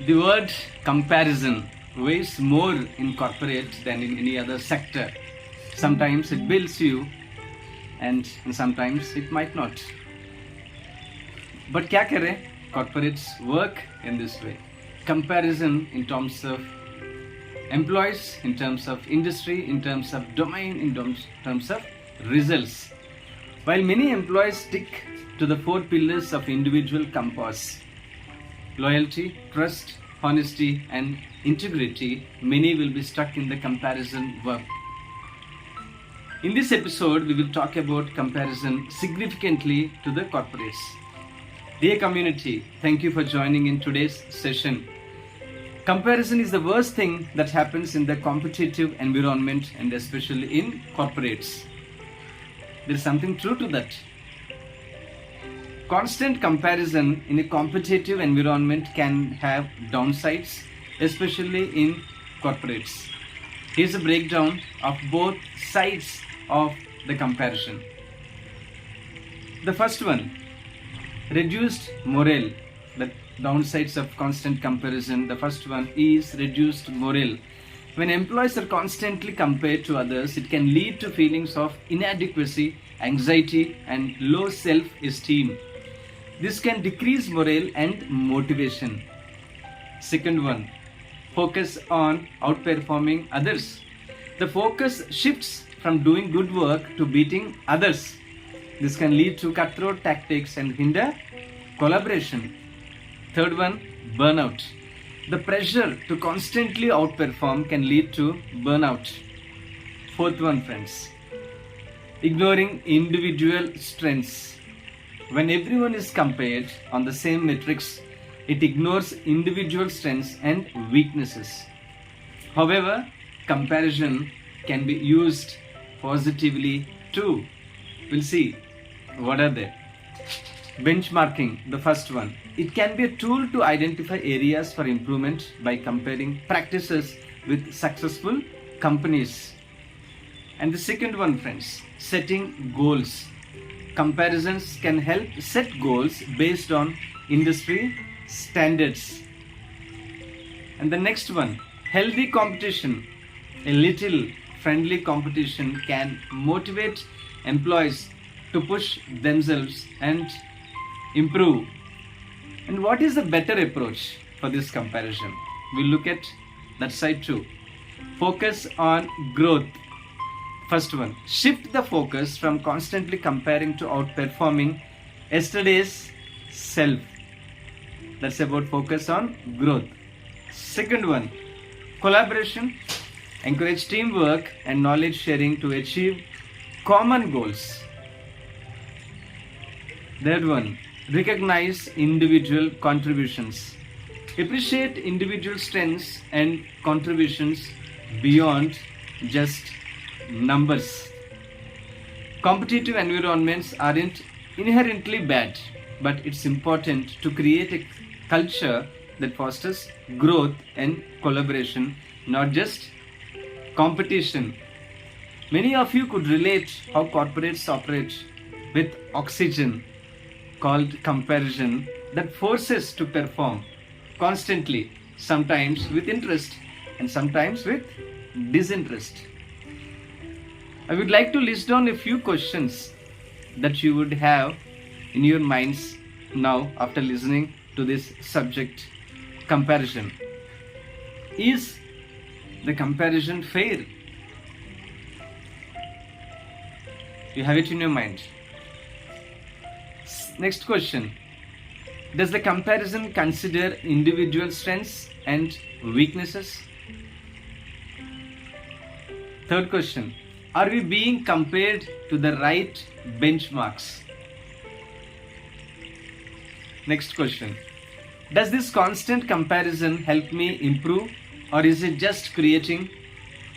The word comparison weighs more in corporate than in any other sector. Sometimes it builds you and sometimes it might not. But क्या करें? Corporates work in this way. Comparison in terms of employees, in terms of industry, in terms of domain, in terms of results. While many employees stick to the 4 pillars of individual compass, loyalty, trust, honesty and integrity, many will be stuck in the comparison verb. In this episode, we will talk about comparison significantly to the corporates. Dear community, thank you for joining in today's session. Comparison is the worst thing that happens in the competitive environment and especially in corporates. There is something true to that. Constant comparison in a competitive environment can have downsides, especially in corporates. Here's a breakdown of both sides of the comparison. The first one, reduced morale. The downsides of constant comparison. The first one is reduced morale. When employees are constantly compared to others, it can lead to feelings of inadequacy, anxiety, and low self-esteem. This can decrease morale and motivation. Second one, focus on outperforming others. The focus shifts from doing good work to beating others. This can lead to cutthroat tactics and hinder collaboration. Third one, burnout. The pressure to constantly outperform can lead to burnout. Fourth one, friends, ignoring individual strengths. When everyone is compared on the same metrics, it ignores individual strengths and weaknesses. However, comparison can be used positively too. We'll see what are they. Benchmarking, the first one. It can be a tool to identify areas for improvement by comparing practices with successful companies. And the second one, friends, setting goals. Comparisons can help set goals based on industry standards. And the next one, healthy competition. A little friendly competition can motivate employees to push themselves and improve. And what is the better approach for this comparison? We'll look at that side too. Focus on growth. First one, shift the focus from constantly comparing to outperforming yesterday's self. That's about focus on growth. Second one, collaboration. Encourage teamwork and knowledge sharing to achieve common goals. Third one, recognize individual contributions. Appreciate individual strengths and contributions beyond just numbers. Competitive environments aren't inherently bad, but it's important to create a culture that fosters growth and collaboration, not just competition. Many of you could relate how corporates operate with oxygen called comparison that forces to perform constantly, sometimes with interest and sometimes with disinterest. I would like to list down a few questions that you would have in your minds now after listening to this subject, comparison. Is the comparison fair? You have it in your mind. Next question. Does the comparison consider individual strengths and weaknesses? Third question. Are we being compared to the right benchmarks? Next question. Does this constant comparison help me improve, or is it just creating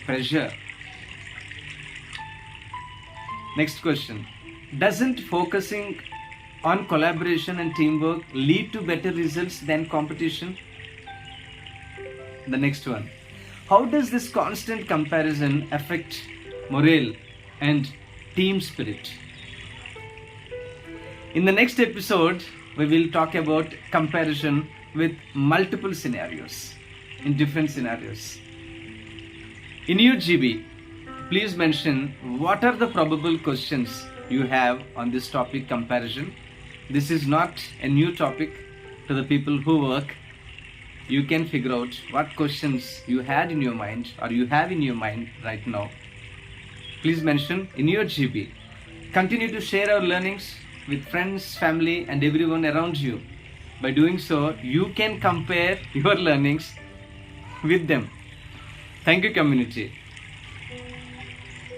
pressure? Next question. Doesn't focusing on collaboration and teamwork lead to better results than competition? The next one. How does this constant comparison affect morale and team spirit? In the next episode, we will talk about comparison with multiple scenarios, in different scenarios. In your GB, please mention what are the probable questions you have on this topic comparison. This is not a new topic to the people who work. You can figure out what questions you had in your mind or you have in your mind right now. Please mention in your GB. Continue to share our learnings with friends, family and everyone around you. By doing so, you can compare your learnings with them. Thank you, community.